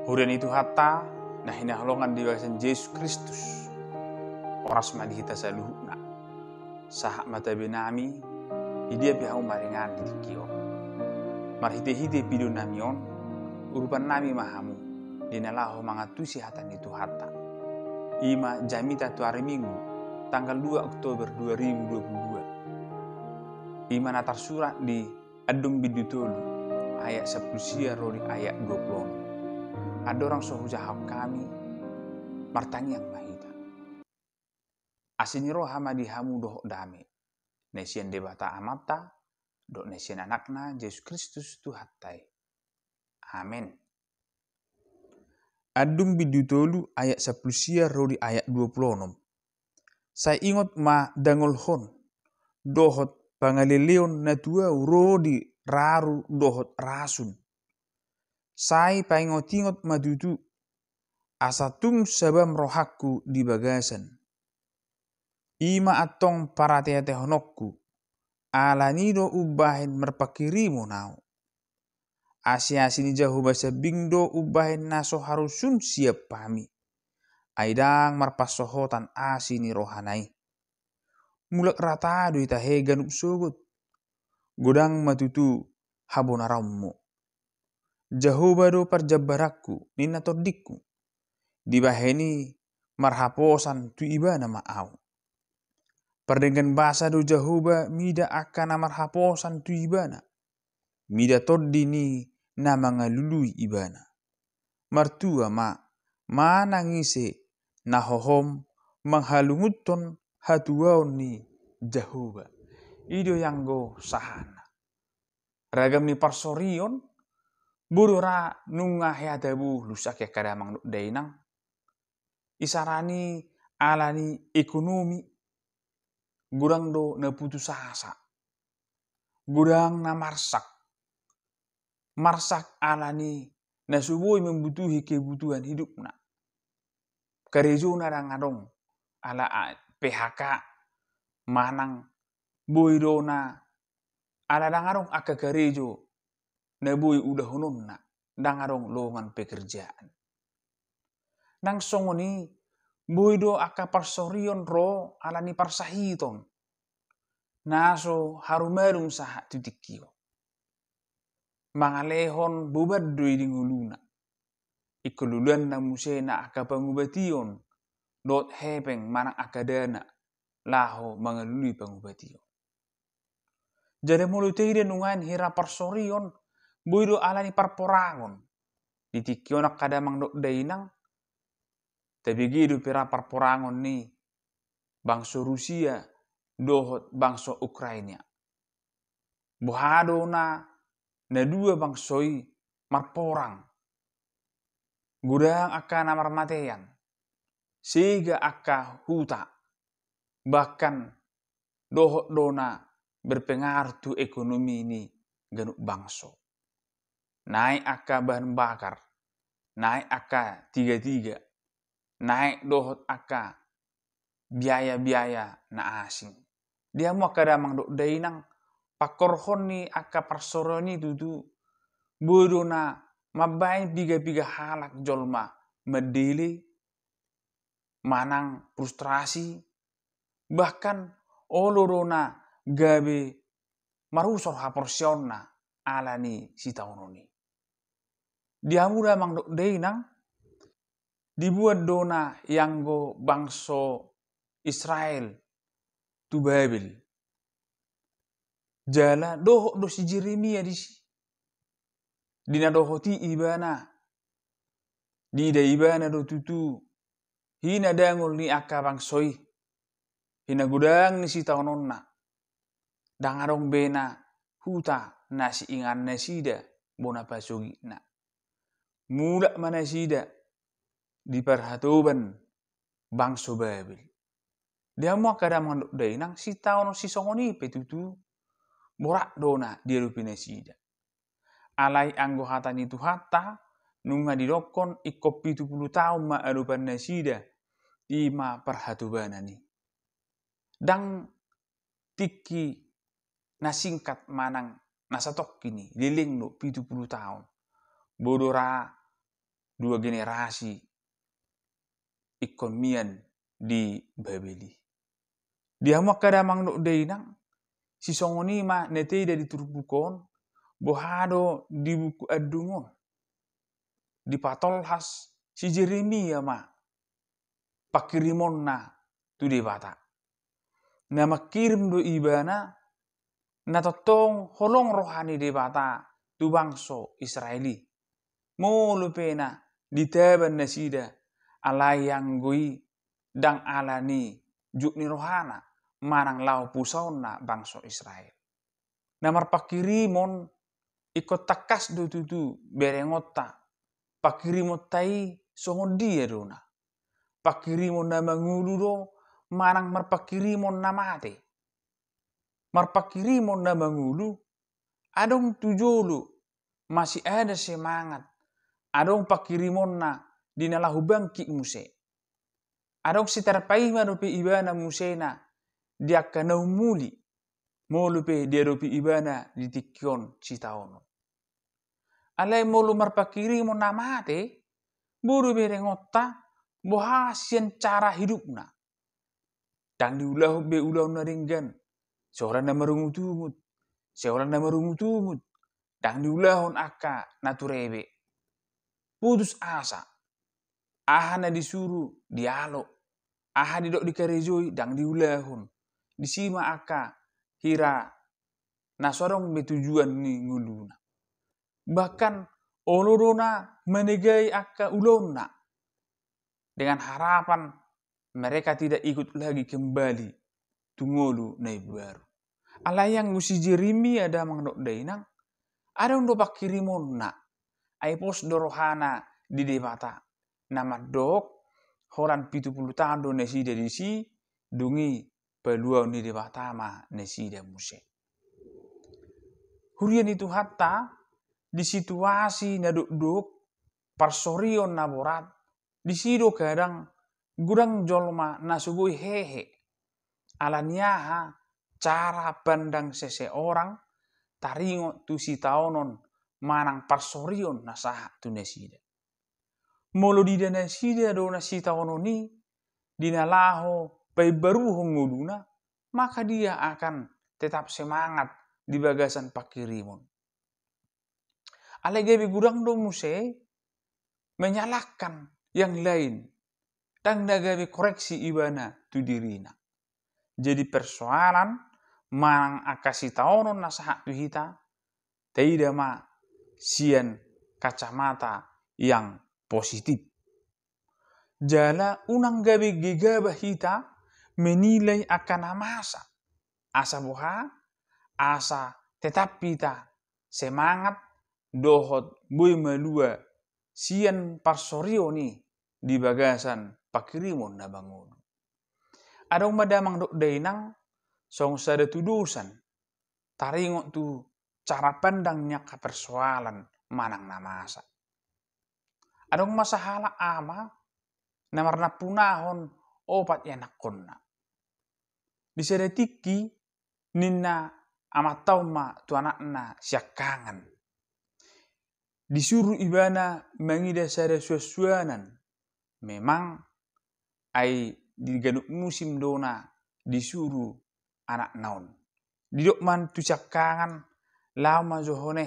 Hurian itu hatta nah hinahalongan di bagasan Yesus Kristus. Oras madihita sa luhuna. Sahak mata benami hidia pihau maringan di dikio. Marhite-hite pido namion urupan nami mahamu dinalaho mangatusi hatan itu hatta. Ima jamita tu hari Minggu tanggal 2 Oktober 2022. Ima natar surat di Adung Bidutolu ayat 10 rodi ayat 20. Ada orang sohu jahab kami martanyang mahita. Asini roh hamadi hamu doh dame. Nesian debata amata dok nesian anakna Yesus Kristus Tuhattai. Amin. Adung Bidutolu ayat 10 rodi ayat 26. Saya ingat ma dangol hon dohot pangaleleon na tua rodi raru dohot rasun. Sai paingot-ingot madudu asatung sabam rohakku di bagasan. Ima atong parateate honokku alanido ubahin merpakirimu nau. Asia-asini jauh basa bingdo ubahin naso harusun siap pami. Aidang marpasohotan asini rohanai. Mulak ratado itahe ganup sugut. Godang matutu habonarammu. Jahubado parjabarakku nina tordikku. Dibaheni marhaposan tu ibana ma'au. Perdengan bahasa do jahuba mida akan marhaposan tu ibana. Mida toddi ni nama ngalului ibana. Martua manangise nahohom manghalunguton hatuaon ni jahuba. Ido yang go sahana. Ragam ni parsorion budora nunga headabu lusak ya kadamang dainang. Isarani alani ekonomi gurang do na putus asa. Gurang na marsak alani na suboi membutuhi kebutuhan hidupna. Karejo na rangadong ala PHK manang boy do na ala dangarong aka karejo na boy udah hononna dangarong lowongan pekerjaan. Nang songoni boy do aka parsorion ro ala ni parsahiton. Naso harumadung saha tutikio. Mangalehon bubad do idinguluna. Ikululuan na musena aka pangubation dot hepeng manang akadana laho mangalului pangubation. Jadi mulut tidak nungan hira parsorion boy do ala ni parporangon. Ditikio nak kadamang dok dainang tapi gitu pira parporangon ni bangsa Rusia dohot bangsa Ukraina. Bohado na dua bangsoi marporang. Gudang akan marmatean. Sehingga aka huta. Bahkan dohot dona berpengaruh tu ekonomi ini genuk bangso. Naik aka bahan bakar. Naik aka 3-3. Naik dohot aka biaya-biaya na asing. Dia mau kadamang dok dainang pakorhon ni aka parsoroni tutu bodo na mabain piga-piga halak jolma medili manang frustrasi bahkan olorona gabe marusor haporsionna alani sitaunoni. Dia muda mang dok dainang dibuat dona yang go bangso Israel tu Babel. Jala doho do si Jeremia disi. Dina dohoti ibana. Dida ibana do tutu. Hina dangol ni aka bangsoi. Hina gudang ni si taononna. Dangarong bena huta nasi ingan nasida bona pasogi na. Muda mana sida di perhatoban bangso Babel. Dia mau kadang mandok dainang si taono si songoni petutu borak dona dia rupina sida. Alai anggo hata itu hatta nunga didokon ikop 70 tahun ma arupan nasida ima perhatubana ni. Dang tiki nasingkat manang nasatok kini liling no 70 tahun. Bodora 2 generasi ikon mian di Babeli. Dia kadamang no deinang si songoni ma nete da diturbukon bohado di buku adungon di patolhas si Jeremia ma pakirimon na tu debata. Na makirim do ibana na totong holong rohani debata tu bangso Israeli. Mo lupena ditaban na sida alayang gui dang alani jukni rohana manang lau pusaon na bangso Israel. Namar pakirimon ikut takas do tutu berengota pakirimon tai songon dia dona. Pakirimon na mangulu do manang marpakirimon na mate. Marpakirimon na mangulu adong tujolu masih ada semangat. Adong pakirimon na dinalahu bangki muse. Adong sitarpai marupi ibana musena dia kanau muli. Molupe dia rupi ibana ditikion citaono. Alai molu marpakirimon na mate buru berengota bohasian cara hidupna. Dan diulah be ulah na ringgan. Seorang na marungutumut. Seorang na marungutumut. Dan diulahon aka naturebe. Putus asa. Aha na disuruh dialog. Aha didok dikarejoi dan diulahon. Disima aka hira na sorong betujuan ni nguluna. Bahkan olodona menegai aka ulona. Dengan harapan mereka tidak ikut lagi kembali tungolu na baru. Alayang musi Jeremia ada mangdok dainang. Ada undo pakirimon na. Aipos dorohana di debata. Nama dok horan 70 tahun do nesida disi dungi peluau ni debata ma nesida muse. Hurian itu hatta di situasi na duk parsorion na borat di sido kadang gudang jolma nasugui hehe alaniaha cara pandang seseorang taringo tu si taonon manang parsorion na saha tu nesida. Molo di dana sida do na si taononi dinalaho pai baru honguluna maka dia akan tetap semangat di bagasan pakirimon. Alegebi gudang do muse menyalahkan yang lain dan nagabi koreksi ibana tu dirina. Jadi persoalan manang akasi taonon nasaha tu hita tidak ma sian kacamata yang positif. Jala unang gabi gegabah hita menilai akan amasa. Asa boha, asa tetap hita semangat dohot boy malua sian parsorio ni di bagasan pakirimon na bangun. Adong madamang dok dainang song sada tudusan taringo tu cara pandangnya ke persoalan manang namasa. Adong masahala ama namarna punahon opat yanakonna. Di sedetiki ninna amat tauma tu anakna siakangan. Disuruh ibana mangida sada suasuanan. Memang ai di ganuk musim dona disuruh anak naon. Didok man tu siakangan lama johone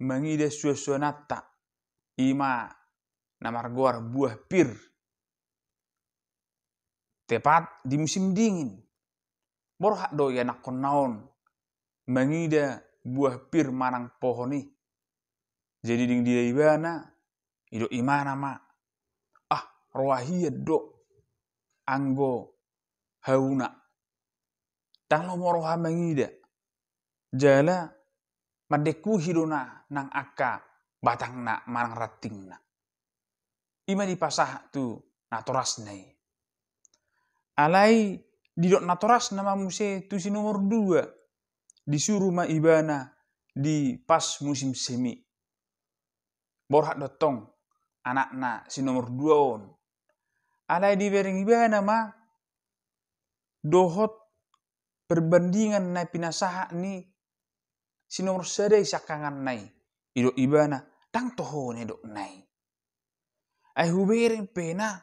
mangida suasuanata ima namargoar buah pir. Tepat di musim dingin. Borhak do ya nakon naon mangida buah pir manang pohoni. Jadi ding dia ibana ido imana ma rohia do anggo hauna dan lo moroha mangida jala madeku hidona nang akka batang na manang rating na ima dipasah tu natoras nai alai didok natoras nama muse tu si nomor 2 disuruh ma ibana di pas musim semi borhak dotong anakna si nomor 2 on alai di bereng ibana ma dohot perbandingan na pinasaha ni si nomor 1 sakangan nai ido ibana tang toho ne dok nai Ai hubereng pena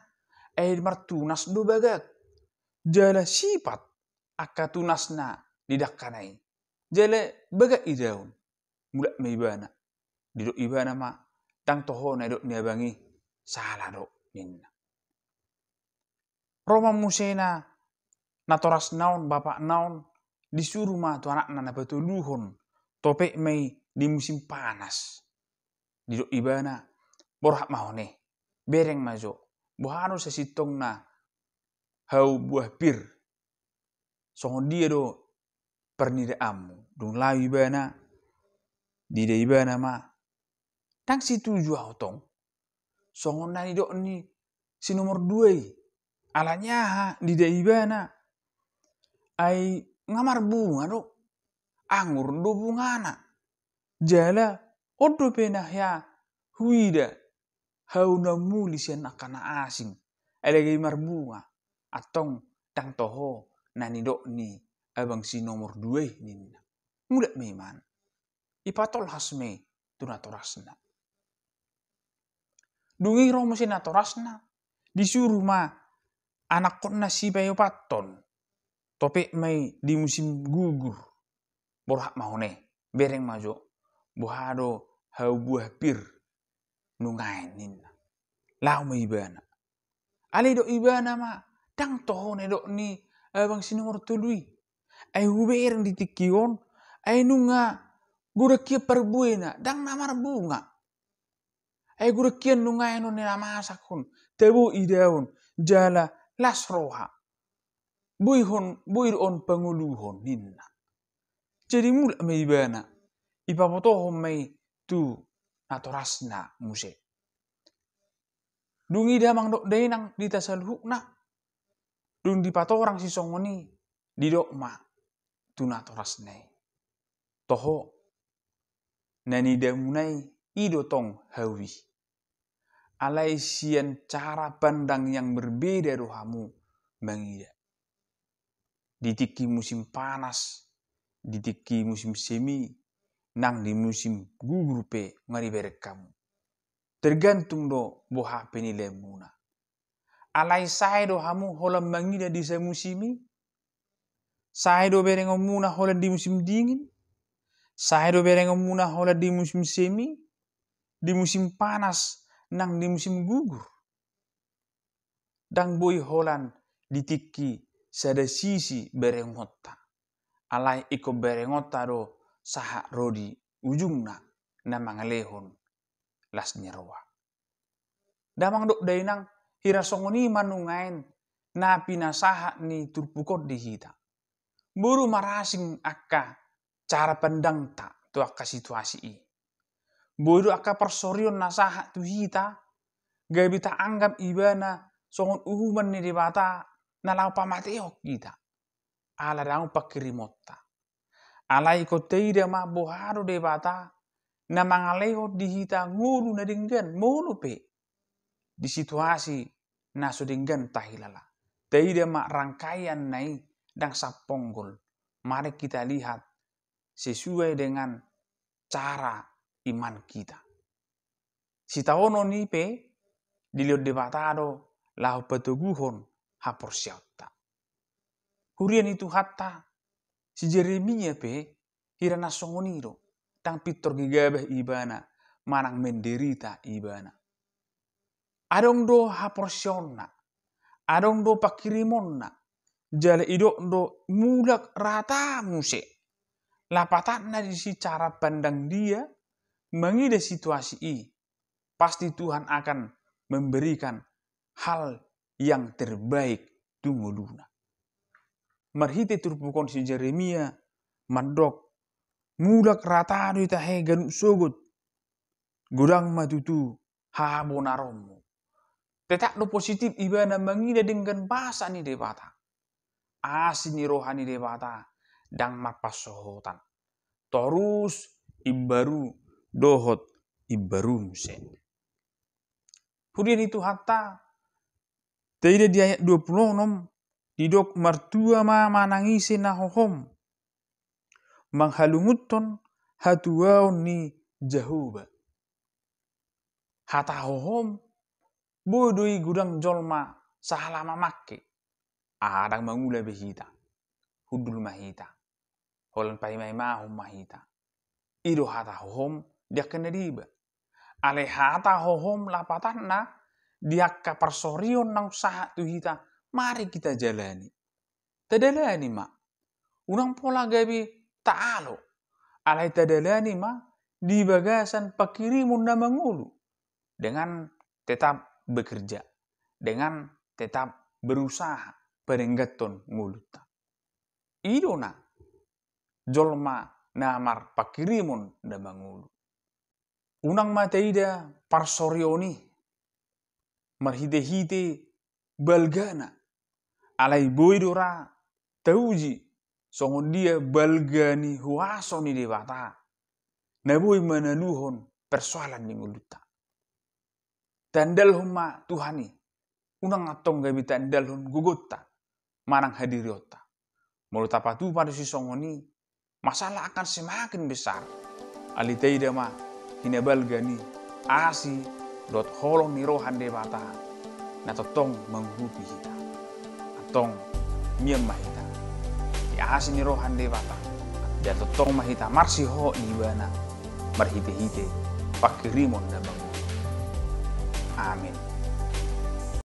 ai martunas do bagak. Jala sifat akka tunasna didakkanai. Jala bagak idaun. Mulak meibana. Didok ibana ma tang toho na dok niabangi salah do ninna. Roma musena natoras naon bapak naon disuruh ma tu anak na batuluhon topek mei di musim panas. Didok ibana borhak mahone bereng majo bohano sesitong na hau buah pir songon dia do pernida amu dung lawi ibana dida ibana ma tang situju tong songon nani dok ni si nomor 2 alanya ha dida ibana ai ngamar bunga do angur do bungana jala odo pena ya huida hau na muli sian akana asing elege marbunga atong tang toho nani dok ni abang si nomor 2 ninna muda meman ipatol hasme tunatorasna dungi romo si natorasna disuruh ma anak konna si bayo paton topek mai di musim gugur borhak mahone bereng majo bohado hau buah pir nungain ninna lau ma ibana ale dok ibana ma tang toho ne dok ni abang si nomor 3 ai hubereng di tikion ai nunga gurakia perbuena dang namar bunga ai gurakia nungai non na masakon tebu idaun jala lasroha buihon penguluhon ninna. Jadi mulak me ibana ipapotohon mai tu natorasna muse. Dungi damang dok dainang di tasalhukna dung dipatorang si songoni di dok ma tu natorasnai. Toho nani damunai ido tong hawi. Alai sian cara pandang yang berbeda rohamu mangida. Di tiki musim panas, di tiki musim semi, nang di musim gugur pe ngari berek kamu. Tergantung do boha penilai muna. Alai sai do hamu holam mangida di semusimi, sai do bereng muna holan di musim dingin, sai do bereng muna holan di musim semi, di musim panas, nang di musim gugur. Dang boy holan di tiki sada sisi berengota. Alai iko berengota do saha rodi ujungna na mangalehon las nyeroa. Damang dok dainang hira songoni manungain na pinasaha ni turpukot di hita. Buru marasing akka cara pandang ta tu akka situasi i. Bodo akka persorion nasaha tu hita gabi ta anggap ibana songon uhuman ni debata na lau pamateok kita. Ala dang pakirimota. Alai ko teida ma boharo debata na mangaleho di hita ngulu na dinggan mulu pe. Di situasi na so dinggan tahilala. Teida ma rangkaian nai dang saponggol. Mari kita lihat sesuai dengan cara iman kita. Si taono ni pe dilihat debatado lahu petuguhon hapor siauta. Hurian itu hatta si Jeremia pe hirana songonido tang pitor gigabah ibana manang menderita ibana. Adong do haporsionna, adong do pakirimonna, jale idok do mulak rata muse. Lapatan na di si cara pandang dia mengida situasi i. Pasti Tuhan akan memberikan hal yang terbaik tunguluna. Marhite turpukon si Jeremia mandok mulak rata do itahe ganuk sogot gudang matutu habonaromo. Tetak do positif ibana mangida dengan bahasa ni debata. Asini rohani debata dang mapasohotan. Terus ibaru dohot ibaru musen. Kemudian itu hatta tidak di ayat 26 didok martua ma manangisi nahohom manghalunguton hatuaon ni jahuba. Hata hohom bodoi gudang jolma sahalama makke. Adang mangula behita. Hudul mahita. Holan pai mai mahum mahita. Ido hata hohom dia kena diba. Ale hata hohom lapatanna diakka persorion nang usaha tu hita. Mari kita jalani. Tadalani ma. Unang pola gabi ta'alo. Alai tadalani ma di bagasan pakirimun na mangulu. Dengan tetap bekerja. Dengan tetap berusaha. Perenggaton nguluta. Idona jolma namar pakirimun na mangulu. Unang mataida parsorioni. Marhite-hite balgana. Alai boidora tauji. Songon dia balgani huaso ni dewata. Naboi manaluhon persoalan ni nguluta. Tandal huma Tuhani. Unang atong gabi tandal hon gugutta. Manang hadiriota. Mulut apa tu pada si songoni. Masalah akan semakin besar. Alitaida ma hinabalgani. Asi dot holong ni rohan dewata. Na totong menghupi kita. Atong miem mahita. Di asi ni rohan dewata. Dan totong mahita marsi ho ni bana. Marhite-hite pakirimon na bangun. Amin.